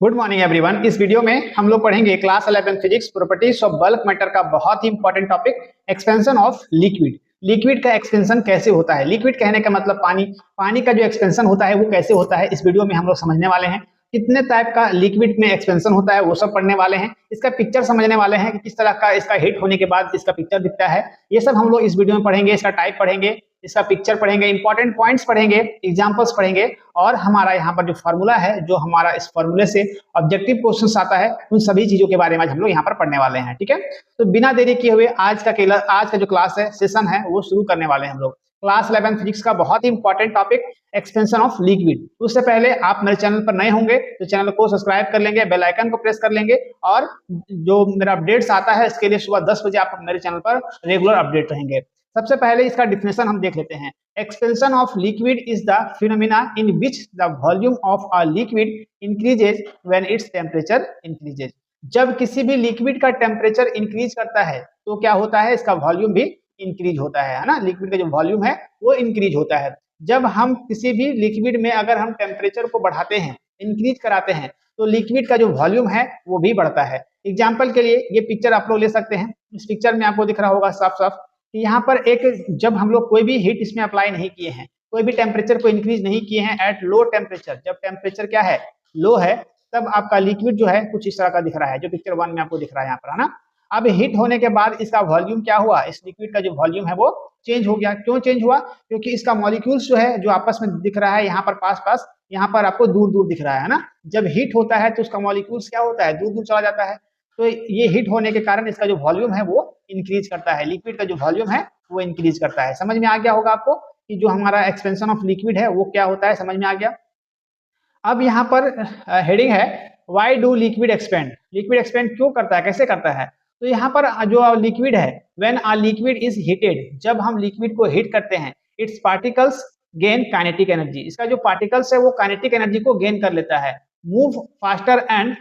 Good morning everyone. इस video में हम लोग पढ़ेंगे class 11 physics properties of bulk matter का बहुत ही important topic expansion of liquid. Liquid का एक्सपेंशन कैसे होता है, लिक्विड कहने का मतलब पानी, पानी का जो एक्सपेंशन होता है वो कैसे होता है, इस वीडियो में हम लोग समझने वाले हैं। कितने टाइप का लिक्विड में एक्सपेंशन होता है वो सब पढ़ने वाले हैं। इसका पिक्चर समझने वाले हैं कि किस तरह का इसका हीट होने के बाद इसका पिक्चर दिखता है। ये सब हम लोग इस वीडियो में पढ़ेंगे। इसका टाइप पढ़ेंगे, इसका पिक्चर पढ़ेंगे, इंपॉर्टेंट पॉइंट्स पढ़ेंगे, एग्जांपल्स पढ़ेंगे और हमारा यहाँ पर जो फॉर्मूला है, जो हमारा इस फॉर्मूले से ऑब्जेक्टिव क्वेश्चन आता है, उन सभी चीजों के बारे में हम लोग यहाँ पर पढ़ने वाले हैं। ठीक है, तो बिना देरी किए हुए आज का जो क्लास है, सेशन है, वो शुरू करने वाले हैं हम लोग। क्लास 11 फिजिक्स का बहुत ही important topic expansion of liquid. उससे पहले आप मेरे चैनल पर नए होंगे तो चैनल को सब्सक्राइब कर लेंगे, बेल आइकन को प्रेस कर लेंगे और जो मेरा अपडेट्स आता है इसके लिए सुबह 10 बजे आप मेरे चैनल पर रेगुलर अपडेट रहेंगे। सबसे पहले इसका डिफिनेशन हम देख लेते हैं। Expansion of liquid is the phenomena in which the volume of a liquid increases when its temperature increases. जब किसी भी लिक्विड का टेम्परेचर इंक्रीज करता है तो क्या होता है, इसका वॉल्यूम भी इंक्रीज होता है ना। लिक्विड का जो वॉल्यूम है वो इंक्रीज होता है। जब हम किसी भी लिक्विड में अगर हम टेम्परेचर को बढ़ाते हैं, इंक्रीज कराते हैं, तो लिक्विड का जो वॉल्यूम है वो भी बढ़ता है। एग्जाम्पल के लिए ये पिक्चर आप लोग ले सकते हैं। इस पिक्चर में आपको दिख रहा होगा साफ साफ कि यहाँ पर जब हम लोग कोई भी हीट इसमें अप्लाई नहीं किए हैं, कोई भी टेम्परेचर को इंक्रीज नहीं किए हैं एट लो टेम्परेचर, जब टेम्परेचर क्या है, लो है, तब आपका लिक्विड जो है कुछ इस तरह का दिख रहा है, जो पिक्चर 1 में आपको दिख रहा है यहाँ पर, है ना। अब हीट होने के बाद इसका वॉल्यूम क्या हुआ, इस लिक्विड का जो वॉल्यूम है वो चेंज हो गया। क्यों चेंज हुआ? क्योंकि इसका मॉलिक्यूल्स जो है, जो आपस में दिख रहा है यहाँ पर पास पास, यहाँ पर आपको दूर दूर दिख रहा है ना। जब हीट होता है तो उसका मॉलिक्यूल्स क्या होता है, दूर दूर चला जाता है। तो ये हीट होने के कारण इसका जो वॉल्यूम है वो इंक्रीज करता है, लिक्विड का जो वॉल्यूम है वो इंक्रीज करता है। समझ में आ गया होगा आपको कि जो हमारा एक्सपेंशन ऑफ लिक्विड है वो क्या होता है, समझ में आ गया। अब यहाँ पर हेडिंग है why do liquid expand. Liquid expand क्यों करता है, कैसे करता है? तो यहाँ पर जो लिक्विड है, when a liquid is heated, जब हम लिक्विड को हीट करते हैं, it's particles gain kinetic energy. इसका जो पार्टिकल्स है वो काइनेटिक एनर्जी को गेन कर लेता है। Move faster and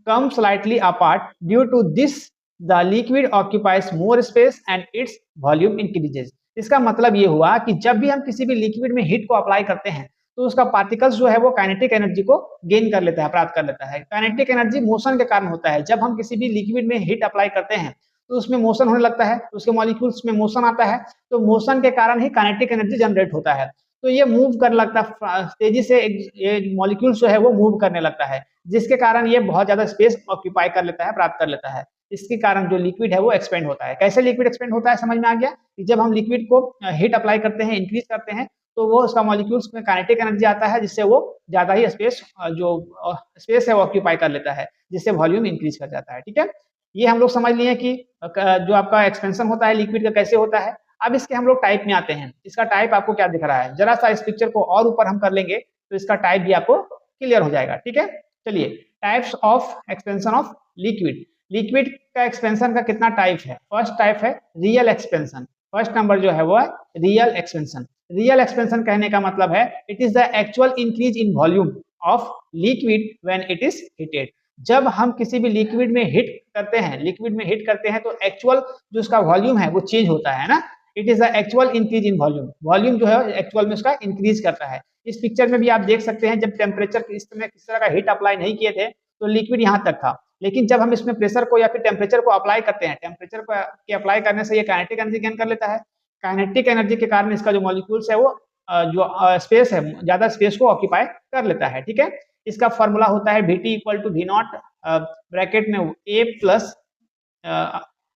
come slightly apart, due to this the liquid occupies more space and its volume increases. इसका मतलब ये हुआ कि जब भी हम किसी भी लिक्विड में हीट को अप्लाई करते हैं तो उसका पार्टिकल्स जो है वो काइनेटिक एनर्जी को गेन कर लेता है, प्राप्त कर लेता है। काइनेटिक एनर्जी मोशन के कारण होता है। जब हम किसी भी लिक्विड में हीट अप्लाई करते हैं तो उसमें मोशन होने लगता है, तो उसके मॉलिक्यूल्स में मोशन आता है, तो मोशन के कारण ही काइनेटिक एनर्जी जनरेट होता है। तो ये मूव करने लगता है तेजी से, ये मॉलिक्यूल्स जो है वो मूव करने लगता है, जिसके कारण ये बहुत ज्यादा स्पेस ऑक्यूपाई कर लेता है, प्राप्त कर लेता है। इसके कारण जो लिक्विड है वो एक्सपेंड होता है। कैसे लिक्विड एक्सपेंड होता है, समझ में आ गया कि जब हम लिक्विड को हीट अप्लाई करते हैं, इंक्रीज करते हैं, तो वो उसका मॉलिक्यूल्स में काइनेटिक एनर्जी आता है, जिससे वो ज्यादा ही स्पेस है वो ऑक्यूपाई कर लेता है, जिससे वॉल्यूम इंक्रीज कर जाता है। ठीक है, ये हम लोग समझ लिए कि जो आपका एक्सपेंशन होता है लिक्विड का कैसे होता है। अब इसके हम लोग टाइप में आते हैं। इसका टाइप आपको क्या दिख रहा है, जरा सा इस पिक्चर को और ऊपर हम कर लेंगे तो इसका टाइप भी आपको क्लियर हो जाएगा। ठीक है, चलिए, types of expansion of liquid. Liquid का एक्सपेंशन का कितना टाइप है? फर्स्ट टाइप है रियल एक्सपेंशन। फर्स्ट नंबर जो है वो है रियल एक्सपेंशन। रियल एक्सपेंशन कहने का मतलब है it is the actual increase in volume of liquid when it is heated. जब हम किसी भी लिक्विड में हीट करते हैं, लिक्विड में हीट करते हैं तो एक्चुअल जो उसका वॉल्यूम है वो चेंज होता है ना। It is the actual increase in volume. Volume जो है एक्चुअल में उसका इंक्रीज करता है। इस पिक्चर में भी आप देख सकते हैं, जब टेम्परेचर इस तरह का हीट अप्लाई नहीं किए थे तो लिक्विड यहाँ तक था, लेकिन जब हम इसमें प्रेशर को या फिर टेम्परेचर को अप्लाई करते हैं, टेम्परेचर के अप्लाई करने से ये काइनेटिक एनर्जी गेन कर लेता है। काइनेटिक एनर्जी के कारण इसका जो मॉलिक्यूल्स है वो जो स्पेस है, ज्यादा स्पेस को ऑक्यूपाई कर लेता है। ठीक है, इसका फॉर्मूला होता है Vt equal to V naught bracket में A plus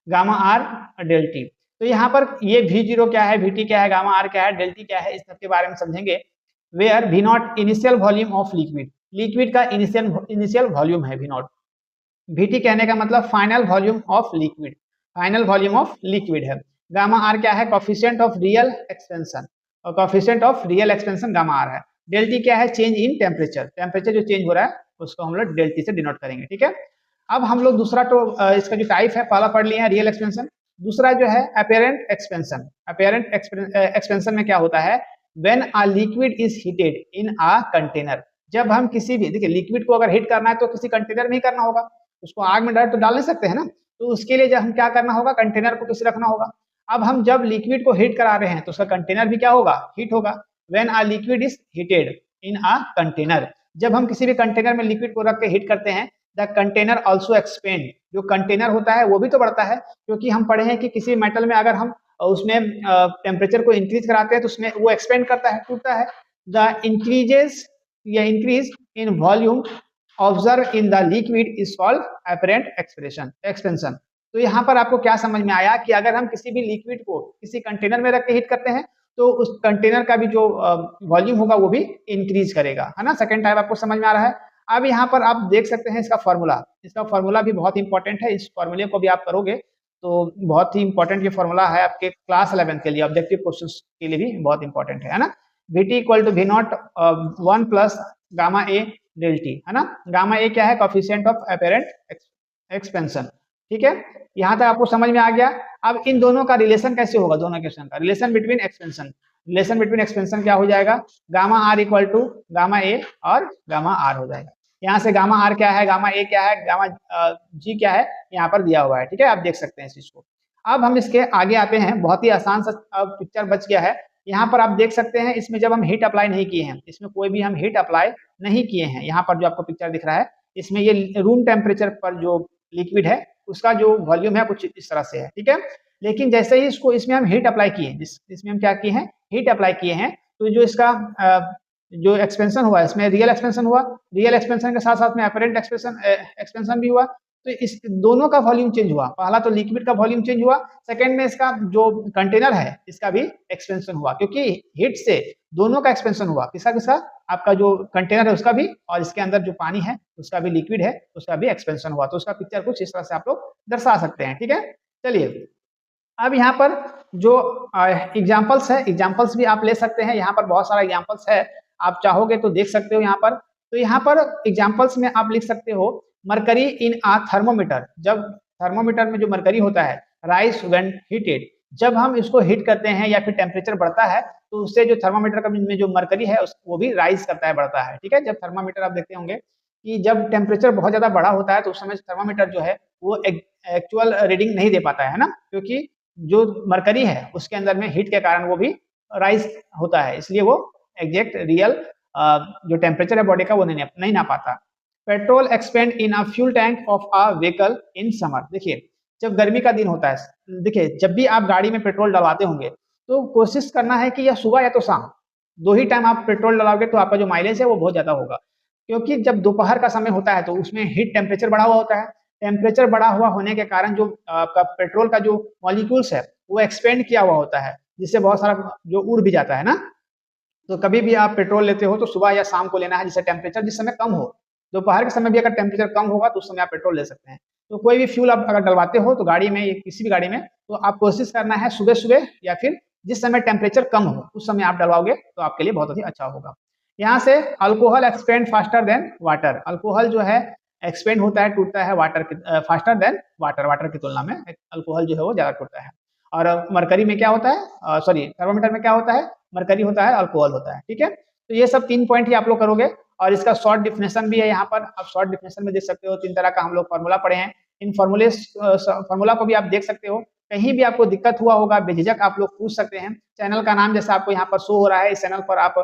gamma R del T. तो यहाँ पर ये V0 क्या है, Vt क्या है, गामा आर क्या है, डेल टी क्या है, इस सब के बारे में समझेंगे। Where V naught initial volume of liquid, liquid का इनिशियल वॉल्यूम है वी नॉट। Vt कहने का मतलब final volume of liquid, final volume of liquid है। गामा आर क्या है, कोफिशिएंट ऑफ रियल एक्सपेंशन, और coefficient of real expansion gamma R है। डेल टी क्या है, चेंज इन टेम्परेचर, टेम्परेचर जो चेंज हो रहा है उसको हम लोग डेल टी से डिनोट करेंगे। ठीक है, अब हम लोग दूसरा तो इसका जो टाइप है पहला पढ़ लिया है, रियल एक्सपेंशन। दूसरा जो है अपेरेंट एक्सपेंशन। अपेरेंट एक्सपेंशन में क्या होता है, when a liquid is heated in a container. जब हम किसी भी, देखिए, लिक्विड को अगर हीट करना है तो किसी कंटेनर में ही करना होगा, उसको आग में डायरेक्ट तो डाल नहीं सकते हैं ना। तो उसके लिए जब हम क्या करना होगा, कंटेनर को किसी रखना होगा। अब हम जब लिक्विड को हीट करा रहे हैं तो उसका कंटेनर भी क्या होगा, हीट होगा। When a liquid is heated in a container, जब हम किसी भी कंटेनर में लिक्विड को रख के हीट करते हैं, द कंटेनर ऑल्सो एक्सपेंड, जो कंटेनर होता है वो भी तो बढ़ता है, क्योंकि हम पढ़े हैं कि किसी मेटल में अगर हम उसमें टेम्परेचर को इंक्रीज कराते हैं तो उसमें वो एक्सपेंड करता है, टूटता है। द इंक्रीजेस या increase in volume observe in the liquid is called apparent expansion. तो यहाँ पर आपको क्या समझ में आया कि अगर हम किसी भी लिक्विड को किसी कंटेनर में रख के हीट करते हैं तो उस कंटेनर का भी जो वॉल्यूम होगा वो भी इंक्रीज करेगा, है ना। सेकंड टाइप आपको समझ में आ रहा है। अब यहाँ पर आप देख सकते हैं इसका फॉर्मूला भी बहुत इंपॉर्टेंट है। इस फॉर्मूले को भी आप करोगे तो बहुत ही इंपॉर्टेंट ये फॉर्मूला है आपके क्लास 11 के लिए, ऑब्जेक्टिव क्वेश्चंस के लिए भी बहुत इंपॉर्टेंट है ना। Vt equal to V naught 1 plus gamma A del T, है ना। गामा ए क्या है? कोएफिशिएंट ऑफ एपरेंट एक्सपेंशन, ठीक है। यहाँ तक आपको समझ में आ गया। अब इन दोनों का रिलेशन कैसे होगा? दोनों इक्वेशन का रिलेशन बिटवीन एक्सपेंशन क्या हो जाएगा? Gamma R equal to gamma A और गामा आर हो जाएगा। यहाँ से गामा आर क्या है, गामा ए क्या है, गामा जी क्या है, यहाँ पर दिया हुआ है, ठीक है। आप देख सकते हैं इस चीज को। अब हम इसके आगे आते हैं, बहुत ही आसान सा पिक्चर बच गया है। यहाँ पर आप देख सकते हैं इसमें जब हम हीट अप्लाई नहीं किए हैं, इसमें कोई भी हम हीट अप्लाई नहीं किए हैं, यहाँ पर जो आपको पिक्चर दिख रहा है इसमें ये रूम टेम्परेचर पर जो लिक्विड है उसका जो वॉल्यूम है कुछ इस तरह से है, ठीक है। लेकिन जैसे ही इसको इसमें हम हीट अप्लाई किए, इसमें हम क्या किए हैं? हीट अप्लाई किए हैं, तो जो इसका जो एक्सपेंशन हुआ इसमें रियल एक्सपेंशन हुआ, रियल एक्सपेंशन के साथ साथ में एपरेंट एक्सपेंशन भी हुआ। तो इस दोनों का वॉल्यूम चेंज हुआ। पहला तो लिक्विड का वॉल्यूम चेंज हुआ, सेकंड में इसका जो कंटेनर है इसका भी एक्सपेंशन हुआ, क्योंकि हीट से दोनों का एक्सपेंशन हुआ। किसका? आपका जो कंटेनर है उसका भी, और इसके अंदर जो पानी है उसका भी, लिक्विड है उसका भी एक्सपेंशन हुआ। तो उसका पिक्चर कुछ इस तरह से आप लोग दर्शा सकते हैं, ठीक है। चलिए अब यहाँ पर जो एग्जाम्पल्स है, एग्जाम्पल्स भी आप ले सकते हैं। यहाँ पर बहुत सारा एग्जाम्पल्स है, आप चाहोगे तो देख सकते हो यहाँ पर। तो यहाँ पर एग्जाम्पल्स में आप लिख सकते हो मरकरी इन आ थर्मोमीटर। जब थर्मोमीटर में जो मरकरी होता है, राइज व्हेन हीटेड, जब हम इसको हीट करते हैं या फिर टेम्परेचर बढ़ता है तो उससे जो थर्मोमीटर का में जो मरकरी है वो भी राइज करता है, बढ़ता है, ठीक है। जब थर्मोमीटर आप देखते होंगे कि जब टेम्परेचर बहुत ज्यादा बड़ा होता है तो उस समय थर्मोमीटर जो है वो एक्चुअल रीडिंग नहीं दे पाता है ना, क्योंकि जो मरकरी है उसके अंदर में हीट के कारण वो भी राइज होता है, इसलिए वो एग्जैक्ट रियल जो टेम्परेचर है बॉडी का वो नहीं ना पाता। Petrol expand in a fuel tank of a vehicle in summer. देखिए जब गर्मी का दिन होता है, देखिए जब भी आप गाड़ी में पेट्रोल डलवाते होंगे तो कोशिश करना है कि या सुबह या तो शाम, दो ही टाइम आप पेट्रोल डलाओगे तो आपका जो माइलेज है वो बहुत ज्यादा होगा। क्योंकि जब दोपहर का समय होता है तो उसमें हीट टेम्परेचर बढ़ा हुआ होता है, टेम्परेचर बढ़ा हुआ होने के कारण जो आपका पेट्रोल का जो मॉलिक्यूल्स है वो एक्सपेंड किया हुआ होता है, जिससे बहुत सारा जो उड़ भी जाता है ना। तो कभी भी आप पेट्रोल लेते हो तो सुबह या शाम को लेना है, जिससे टेम्परेचर जिस समय कम हो। दोपहर के समय भी अगर टेम्परेचर कम होगा तो उस समय आप पेट्रोल ले सकते हैं। तो कोई भी फ्यूल आप अगर डलवाते हो तो गाड़ी में, किसी भी गाड़ी में, तो आप कोशिश करना है सुबह सुबह या फिर जिस समय टेम्परेचर कम हो उस समय आप डलवाओगे तो आपके लिए बहुत ही अच्छा होगा। यहाँ से alcohol expand faster than water. Alcohol जो है एक्सपेंड होता है, टूटता है वाटर फास्टर देन वाटर की तुलना में अल्कोहल जो है वो ज्यादा टूटता है। और मरकरी में क्या होता है, सॉरी थर्मोमीटर में क्या होता है? मरकरी होता है, अल्कोहल होता है, ठीक है। तो ये सब 3 पॉइंट ही आप लोग करोगे। और इसका शॉर्ट डिफिनेशन भी है यहाँ पर, आप शॉर्ट डिफिनेशन में देख सकते हो। 3 तरह का हम लोग फॉर्मूला पढ़े हैं, इन फॉर्मूला को भी आप देख सकते हो। कहीं भी आपको दिक्कत हुआ होगा बेझिझक आप लोग पूछ सकते हैं। चैनल का नाम जैसा आपको यहाँ पर शो हो रहा है, इस चैनल पर आप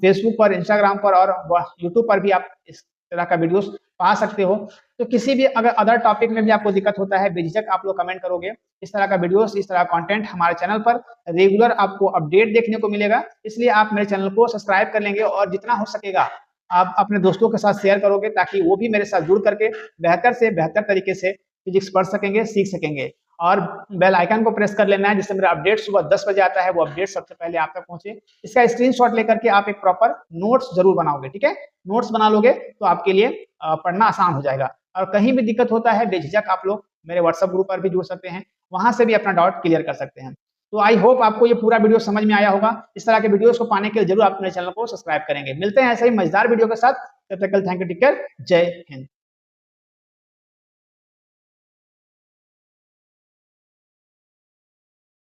फेसबुक पर, इंस्टाग्राम पर और यूट्यूब पर भी आप इस तरह का वीडियोस पा सकते हो। तो किसी भी अगर अदर टॉपिक में भी आपको दिक्कत होता है, बेझिझक आप लोग कमेंट करोगे। इस तरह का वीडियोस, इस तरह कंटेंट हमारे चैनल पर रेगुलर आपको अपडेट देखने को मिलेगा, इसलिए आप मेरे चैनल को सब्सक्राइब कर लेंगे और जितना हो सकेगा आप अपने दोस्तों के साथ शेयर करोगे, ताकि वो भी मेरे साथ जुड़ करके बेहतर से बेहतर तरीके से फिजिक्स पढ़ सकेंगे, सीख सकेंगे। और बेल आइकन को प्रेस कर लेना है, जिससे मेरा अपडेट सुबह 10 बजे आता है, वो अपडेट सबसे पहले आप तक पहुंचे। इसका स्क्रीनशॉट लेकर के आप एक प्रॉपर नोट्स जरूर बनाओगे, ठीक है। नोट्स बना लोगे तो आपके लिए पढ़ना आसान हो जाएगा। और कहीं भी दिक्कत होता है बेझिझक आप लोग मेरे व्हाट्सएप ग्रुप पर भी जुड़ सकते हैं, वहां से भी अपना डाउट क्लियर कर सकते हैं। तो आई होप आपको ये पूरा वीडियो समझ में आया होगा। इस तरह के वीडियोस को पाने के लिए जरूर आप मेरे चैनल को सब्सक्राइब करेंगे। मिलते हैं ऐसे ही मजेदार वीडियो के साथ, तब तक के लिए थैंक यू, टेक केयर, जय हिंद।